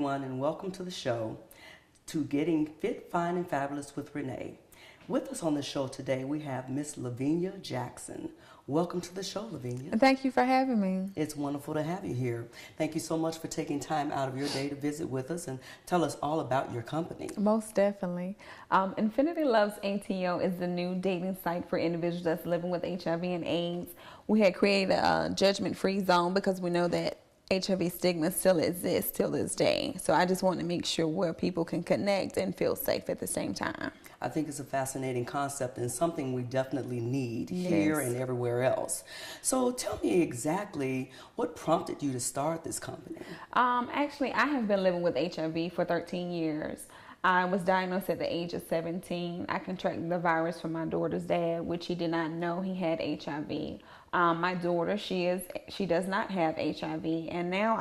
everyone, and welcome to the show, to Getting Fit, Fine, and Fabulous with Renee. With us on the show today, we have Miss Luvenia Jackson. Welcome to the show, Luvenia. Thank you for having me. It's wonderful to have you here. Thank you so much for taking time out of your day to visit with us and tell us all about your company. Most definitely. Infinity Loves ATO is the new dating site for individuals that's living with HIV and AIDS. We had created a judgment-free zone because we know that HIV stigma still exists till this day. So I just want to make sure where people can connect and feel safe at the same time. I think it's a fascinating concept and something we definitely need here and everywhere else. So tell me exactly what prompted you to start this company. Actually, I have been living with HIV for 13 years. I was diagnosed at the age of 17. I contracted the virus from my daughter's dad, which he did not know he had HIV. My daughter, she does not have HIV, and now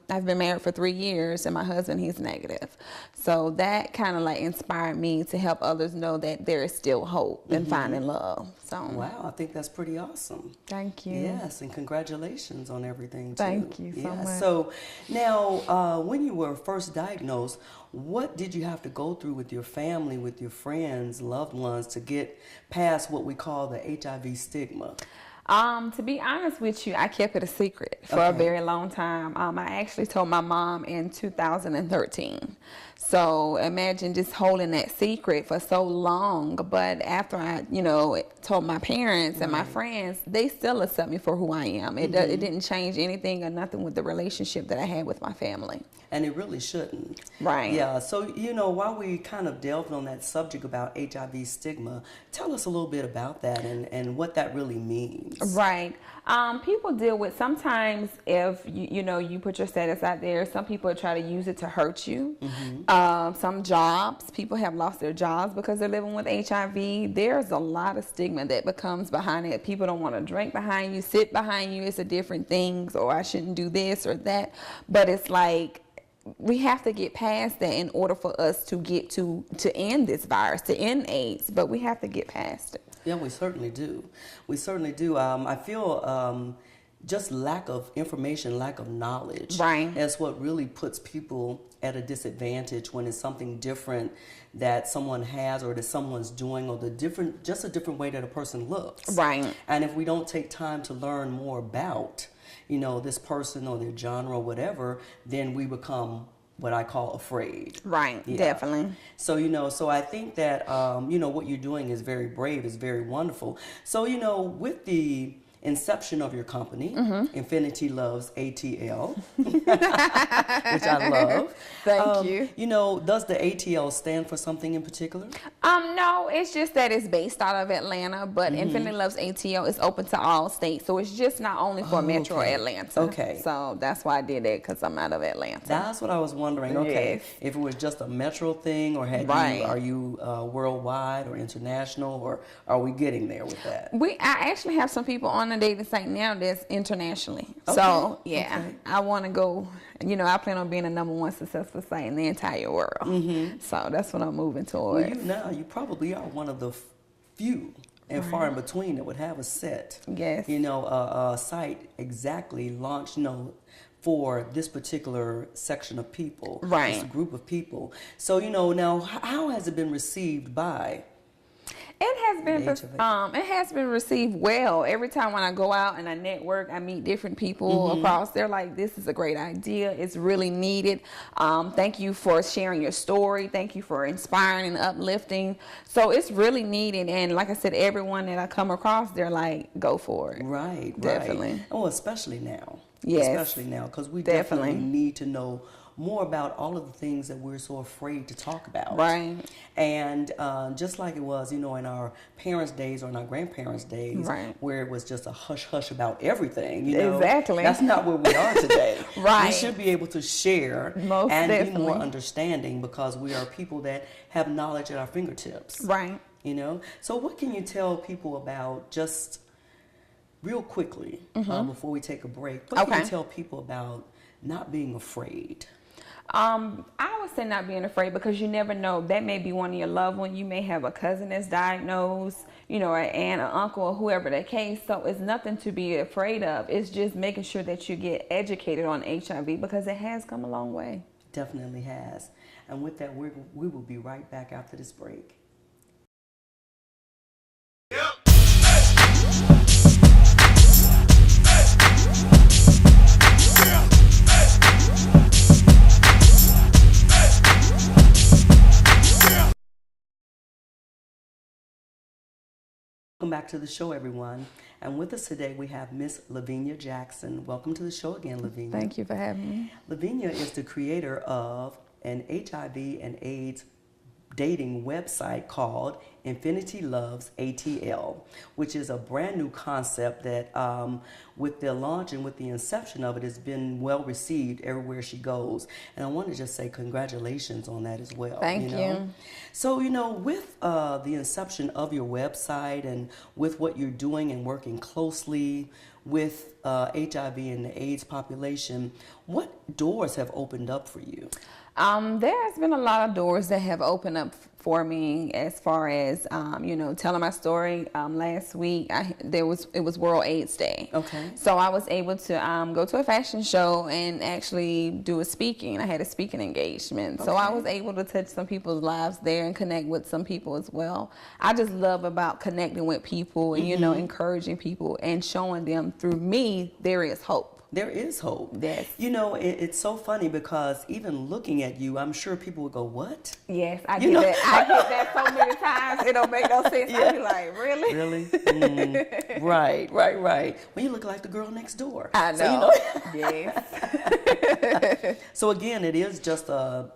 I've been married for 3 years, and my husband, he's negative. So that kind of like inspired me to help others know that there is still hope and finding love. So wow, I think that's pretty awesome. Thank you. Yes, and congratulations on everything too. Thank you so much. So now, when you were first diagnosed, what did you have to go through with your family, with your friends, loved ones, to get past what we call the HIV stigma? To be honest with you, I kept it a secret for a very long time. I actually told my mom in 2013. So imagine just holding that secret for so long. But after I, told my parents and my friends, they still accept me for who I am. It didn't change anything or nothing with the relationship that I had with my family. And it really shouldn't. Right. Yeah. So, while we kind of delved on that subject about HIV stigma, tell us a little bit about that and what that really means. Right. People deal with, sometimes if you put your status out there, some people try to use it to hurt you. Some jobs, people have lost their jobs because they're living with HIV. There's a lot of stigma that becomes behind it. People don't want to drink behind you, sit behind you. It's a different things, or I shouldn't do this or that. But it's like, we have to get past that in order for us to get to end this virus, to end AIDS. But we have to get past it. Yeah, we certainly do. We certainly do. I feel just lack of information, lack of knowledge, is what really puts people at a disadvantage when it's something different that someone has or that someone's doing, or just a different way that a person looks. Right. And if we don't take time to learn more about, this person or their genre or whatever, then we become what I call afraid. Right, definitely. So, so I think that, what you're doing is very brave, is very wonderful. So, with the inception of your company, Infinity Loves ATL, which I love. Thank you. Does the ATL stand for something in particular? No, it's just that it's based out of Atlanta, but Infinity Loves ATL is open to all states, so it's just not only for Metro Atlanta. Okay. So that's why I did it, because I'm out of Atlanta. That's what I was wondering. Okay. Yes. If it was just a Metro thing, or are you worldwide or international, or are we getting there with that? I actually have some people on the dating site now that's internationally. Okay. So I want to go. I plan on being a #1 successful site in the entire world. So that's what I'm moving towards. Well, you probably are one of the few and far in between that would have a set. Yes. A site exactly launched, for this particular section of people. Right. This group of people. So, now how has it been received by? It has been received well. Every time when I go out and I network, I meet different people across. They're like, this is a great idea. It's really needed. Thank you for sharing your story. Thank you for inspiring and uplifting. So it's really needed. And like I said, everyone that I come across, they're like, go for it. Right. Definitely. Oh, especially now. Yes. Especially now, because we definitely need to know more about all of the things that we're so afraid to talk about. Right. And just like it was, in our parents' days or in our grandparents' days, where it was just a hush-hush about everything, Exactly. That's not where we are today. Right. We should be able to share be more understanding, because we are people that have knowledge at our fingertips. Right. So what can you tell people about, just real quickly, before we take a break, what can you tell people about not being afraid? I would say not being afraid, because you never know. That may be one of your loved ones. You may have a cousin that's diagnosed, an aunt, an uncle, or whoever the case. So it's nothing to be afraid of. It's just making sure that you get educated on HIV, because it has come a long way. Definitely has. And with that, we will be right back after this break. Welcome back to the show, everyone. And with us today, we have Miss Luvenia Jackson. Welcome to the show again, Luvenia. Thank you for having me. Luvenia is the creator of an HIV and AIDS dating website called Infinity Loves ATL, which is a brand new concept that with the launch and with the inception of it has been well received everywhere she goes. And I want to just say congratulations on that as well. Thank you. So, with the inception of your website and with what you're doing and working closely with HIV and the AIDS population, what doors have opened up for you? There has been a lot of doors that have opened up for me as far as, telling my story. Last week, it was World AIDS Day. Okay. So I was able to go to a fashion show and actually do a speaking. I had a speaking engagement. Okay. So I was able to touch some people's lives there and connect with some people as well. I just love about connecting with people and, encouraging people and showing them through me there is hope. There is hope. Yes. It's so funny because even looking at you, I'm sure people would go, what? Yes, I get that. I get that so many times. It don't make no sense. Yeah. I be like, really? Really? Right. Well, you look like the girl next door. I know. So, yes. So again, it is just a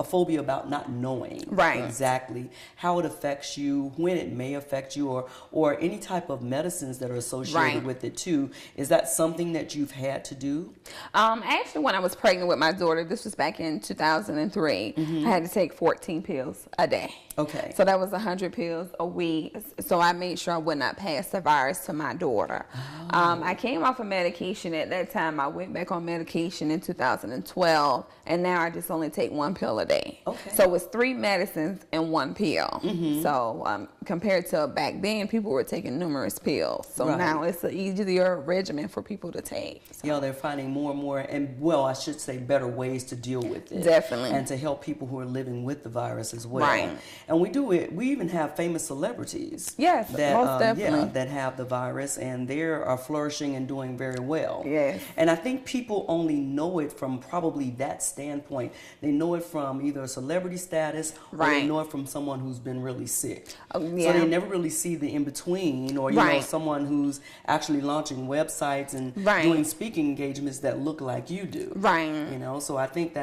phobia about not knowing exactly how it affects you, when it may affect you, or any type of medicines that are associated with it too. Is that something that you've had to do? Actually, when I was pregnant with my daughter, this was back in 2003, I had to take 14 pills a day. Okay. So that was 100 pills a week. So I made sure I would not pass the virus to my daughter. Oh. I came off of medication at that time. I went back on medication in 2012, and now I just only take 1 pill a day. Okay. So it's 3 medicines and 1 pill. So compared to back then, people were taking numerous pills. So now it's an easier regimen for people to take. So. They're finding more and more, and I should say better ways to deal with it. Definitely. And to help people who are living with the virus as well. Right. And we do it. We even have famous celebrities. Yes, that, most definitely. that have the virus, and they are flourishing and doing very well. Yes. And I think people only know it from probably that standpoint. They know it from either a celebrity status, or they know it from someone who's been really sick. So they never really see the in between, or someone who's actually launching websites and doing speaking engagements that look like you do. Right. So I think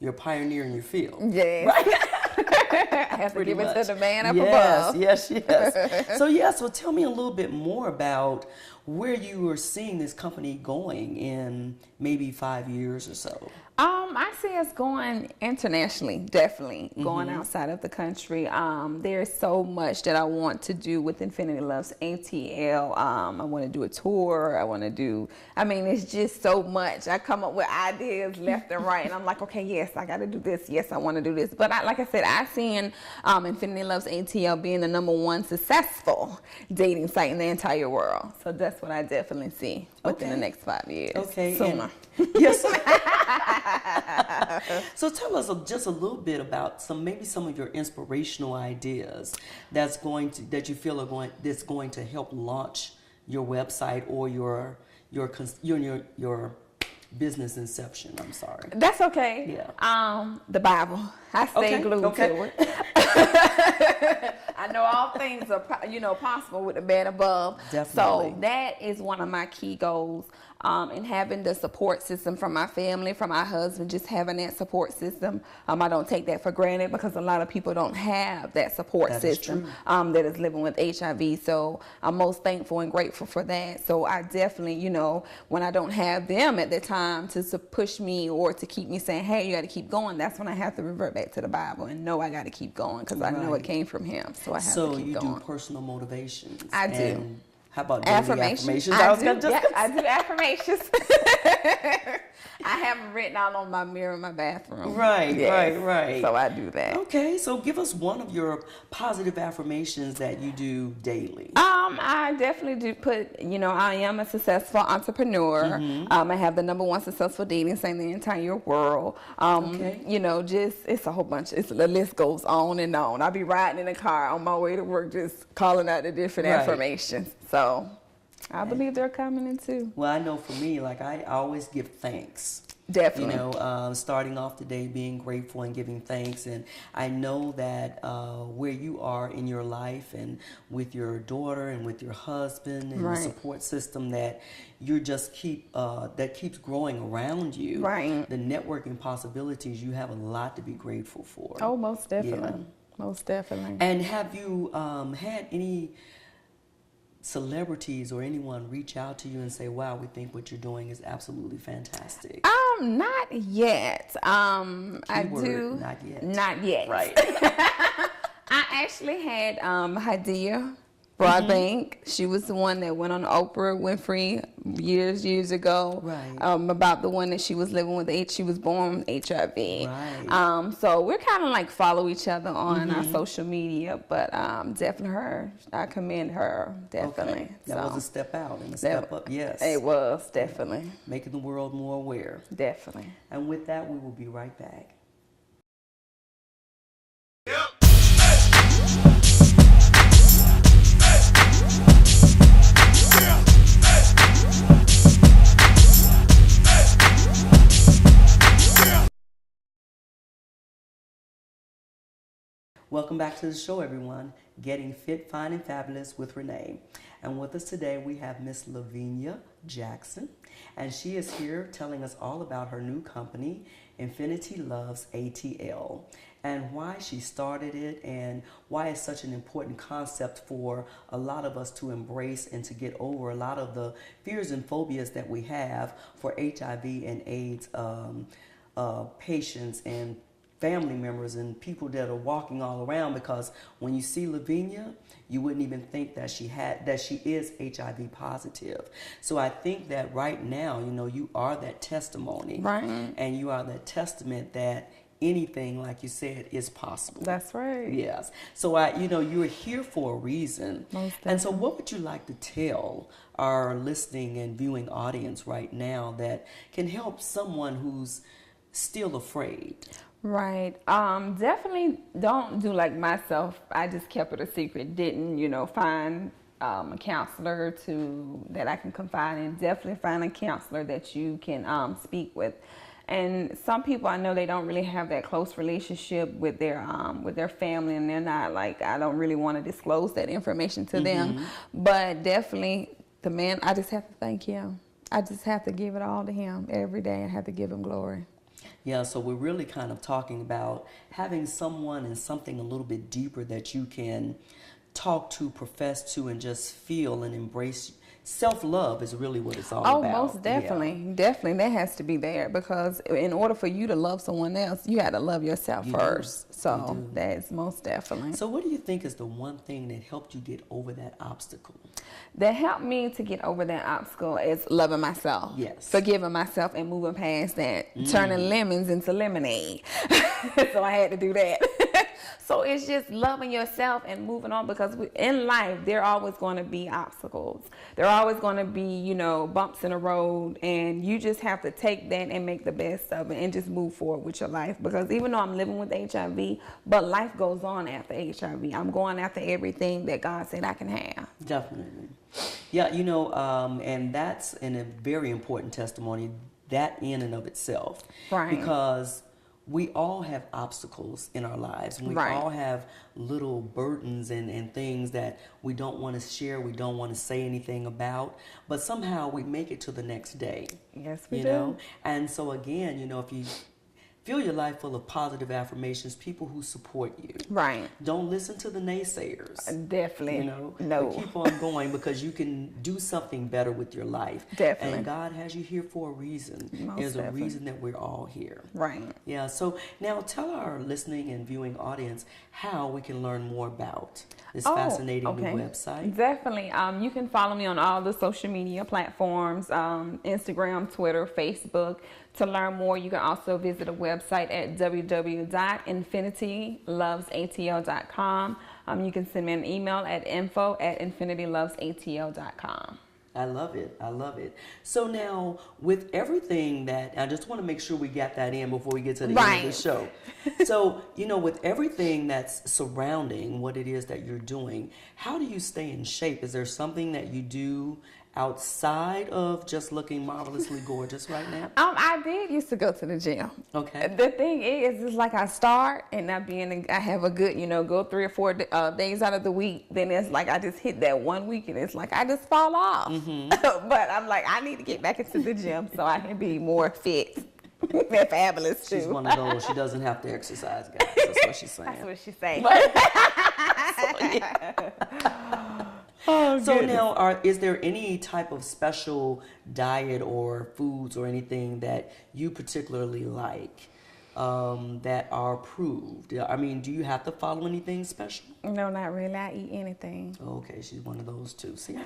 you're pioneering your field. Yes. Right. I have to give it to the man up above. Yes. So tell me a little bit more about where you are seeing this company going in maybe 5 years or so. I see us going internationally, definitely going outside of the country. There's so much that I want to do with Infinity Loves ATL. I want to do a tour. It's just so much. I come up with ideas left and right, and I'm like, okay, yes, I got to do this. Yes, I want to do this. But like I said, I've seen Infinity Loves ATL being the #1 successful dating site in the entire world. So that's what I definitely see within the next 5 years. Okay. Sooner. Yes. So tell us just a little bit about some of your inspirational ideas that's going to help launch your website or your business inception. I'm sorry. That's okay. Yeah. The Bible. I stay glued to it. I know all things are possible with the man above. Definitely. So that is one of my key goals. And having the support system from my family, from my husband, just having that support system. I don't take that for granted because a lot of people don't have that support system that is living with HIV. So I'm most thankful and grateful for that. So I definitely, when I don't have them at the time to push me or to keep me saying, hey, you got to keep going, that's when I have to revert back to the Bible and know I got to keep going because I know it came from him. So I have to keep going. So you do personal motivations. I do. How about affirmations? I do affirmations. I have them written out on my mirror in my bathroom. Right, yes. right. So I do that. Okay, so give us one of your positive affirmations that you do daily. I definitely do put, I am a successful entrepreneur. Mm-hmm. I have the #1 successful dating in the entire world. Okay. It's a whole bunch. The list goes on and on. I'll be riding in the car on my way to work, just calling out the different affirmations. So I believe they're coming in too. Well, I know for me, like I always give thanks. Definitely. Starting off the day being grateful and giving thanks. And I know that where you are in your life and with your daughter and with your husband and the support system that you just that keeps growing around you. Right. The networking possibilities, you have a lot to be grateful for. Oh, most definitely. Yeah. Most definitely. And have you had any celebrities or anyone reach out to you and say, wow, we think what you're doing is absolutely fantastic? Not yet. I do. Not yet. Not yet. Right. I actually had Hadia Broadbank. She was the one that went on Oprah Winfrey years ago. Right. About the one that she was living with she was born with HIV. Right. So we're kind of like follow each other on our social media, but definitely her. I commend her, definitely. Okay. That was a step out and a step up, yes. It was, definitely. Making the world more aware. Definitely. And with that, we will be right back. Welcome back to the show, everyone. Getting Fit, Fine, and Fabulous with Renee. And with us today, we have Miss Luvenia Jackson. And she is here telling us all about her new company, Infinity Loves ATL, and why she started it and why it's such an important concept for a lot of us to embrace and to get over a lot of the fears and phobias that we have for HIV and AIDS patients and family members and people that are walking all around, because when you see Luvenia, you wouldn't even think that she is HIV positive. So I think that right now, you are that testimony. Right. And you are that testament that anything, like you said, is possible. That's right. Yes. So you're here for a reason. And so what would you like to tell our listening and viewing audience right now that can help someone who's still afraid? Right. Definitely don't do like myself. I just kept it a secret. Didn't, find a counselor that I can confide in. Definitely find a counselor that you can speak with. And some people, I know they don't really have that close relationship with their family, and they're not like, I don't really want to disclose that information to them. But definitely the man, I just have to thank him. I just have to give it all to him every day. I have to give him glory. Yeah, so we're really kind of talking about having someone and something a little bit deeper that you can talk to, profess to, and just feel and embrace. Self-love is really what it's all about. Oh, most definitely. Yeah. Definitely, that has to be there, because in order for you to love someone else, you got to love yourself first. So that is most definitely. So what do you think is the one thing that helped you get over that obstacle? That helped me to get over that obstacle is loving myself. Yes. Forgiving myself and moving past that. Turning lemons into lemonade. So I had to do that. So it's just loving yourself and moving on, because in life, there are always going to be obstacles. There are always going to be, bumps in the road, and you just have to take that and make the best of it and just move forward with your life. Because even though I'm living with HIV, but life goes on after HIV. I'm going after everything that God said I can have. Definitely. Yeah, and that's a very important testimony, that in and of itself. Right. Because we all have obstacles in our lives. We all have little burdens and things that we don't want to share, we don't want to say anything about, but somehow we make it to the next day. Yes, we do. And so again, if you fill your life full of positive affirmations, people who support you. Right. Don't listen to the naysayers. Definitely. No. But keep on going, because you can do something better with your life. Definitely. And God has you here for a reason. There's a reason that we're all here. Right. Yeah. So now tell our listening and viewing audience how we can learn more about this fascinating new website. Definitely. You can follow me on all the social media platforms, Instagram, Twitter, Facebook, To learn more, you can also visit a website at www.infinitylovesato.com. You can send me an email at info@infinitylovesato.com. I love it. I love it. So now, with everything that, I just want to make sure we got that in before we get to the end of the show. So, with everything that's surrounding what it is that you're doing, how do you stay in shape? Is there something that you do outside of just looking marvelously gorgeous right now? I did used to go to the gym. Okay. The thing is, it's like I start and I have a good, go 3 or 4 days out of the week. Then it's like I just hit that 1 week and it's like I just fall off. Mm-hmm. But I'm like, I need to get back into the gym so I can be more fit. They're fabulous too. She's one of those. She doesn't have to exercise, guys. That's what she's saying. That's what she's saying. So now, is there any type of special diet or foods or anything that you particularly like that are approved? I mean, do you have to follow anything special? No, not really. I eat anything. Okay, she's one of those too. See, I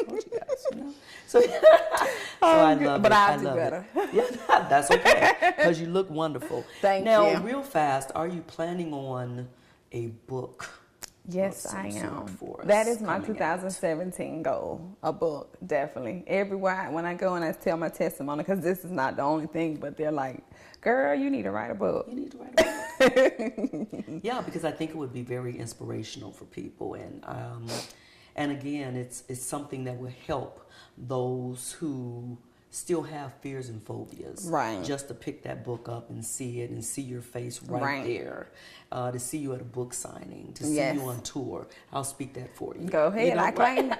told you guys, So, I love it. But I'll do better. Yeah, that's okay, because you look wonderful. Thank you. Now, real fast, are you planning on a book? Yes, I am. That is my 2017 goal, a book, definitely. Everywhere, when I go and I tell my testimony, because this is not the only thing, but they're like, girl, you need to write a book. You need to write a book. Yeah, because I think it would be very inspirational for people. And again, it's something that will help those who still have fears and phobias. Right. Just to pick that book up and see it and see your face right there. To see you at a book signing, to see you on tour. I'll speak that for you. Go ahead, I claim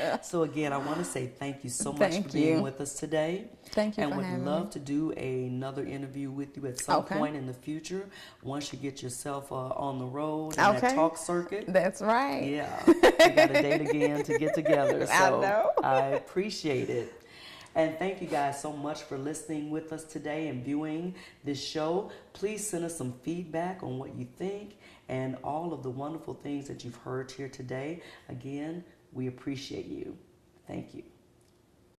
it. So again, I want to say thank you so much for being with us today. Thank you and for having me. would love to do another interview with you at some point in the future, once you get yourself on the road and that talk circuit. That's right. Yeah, we got a date again to get together. So I know. I appreciate it. And thank you guys so much for listening with us today and viewing this show. Please send us some feedback on what you think and all of the wonderful things that you've heard here today. Again, we appreciate you. Thank you.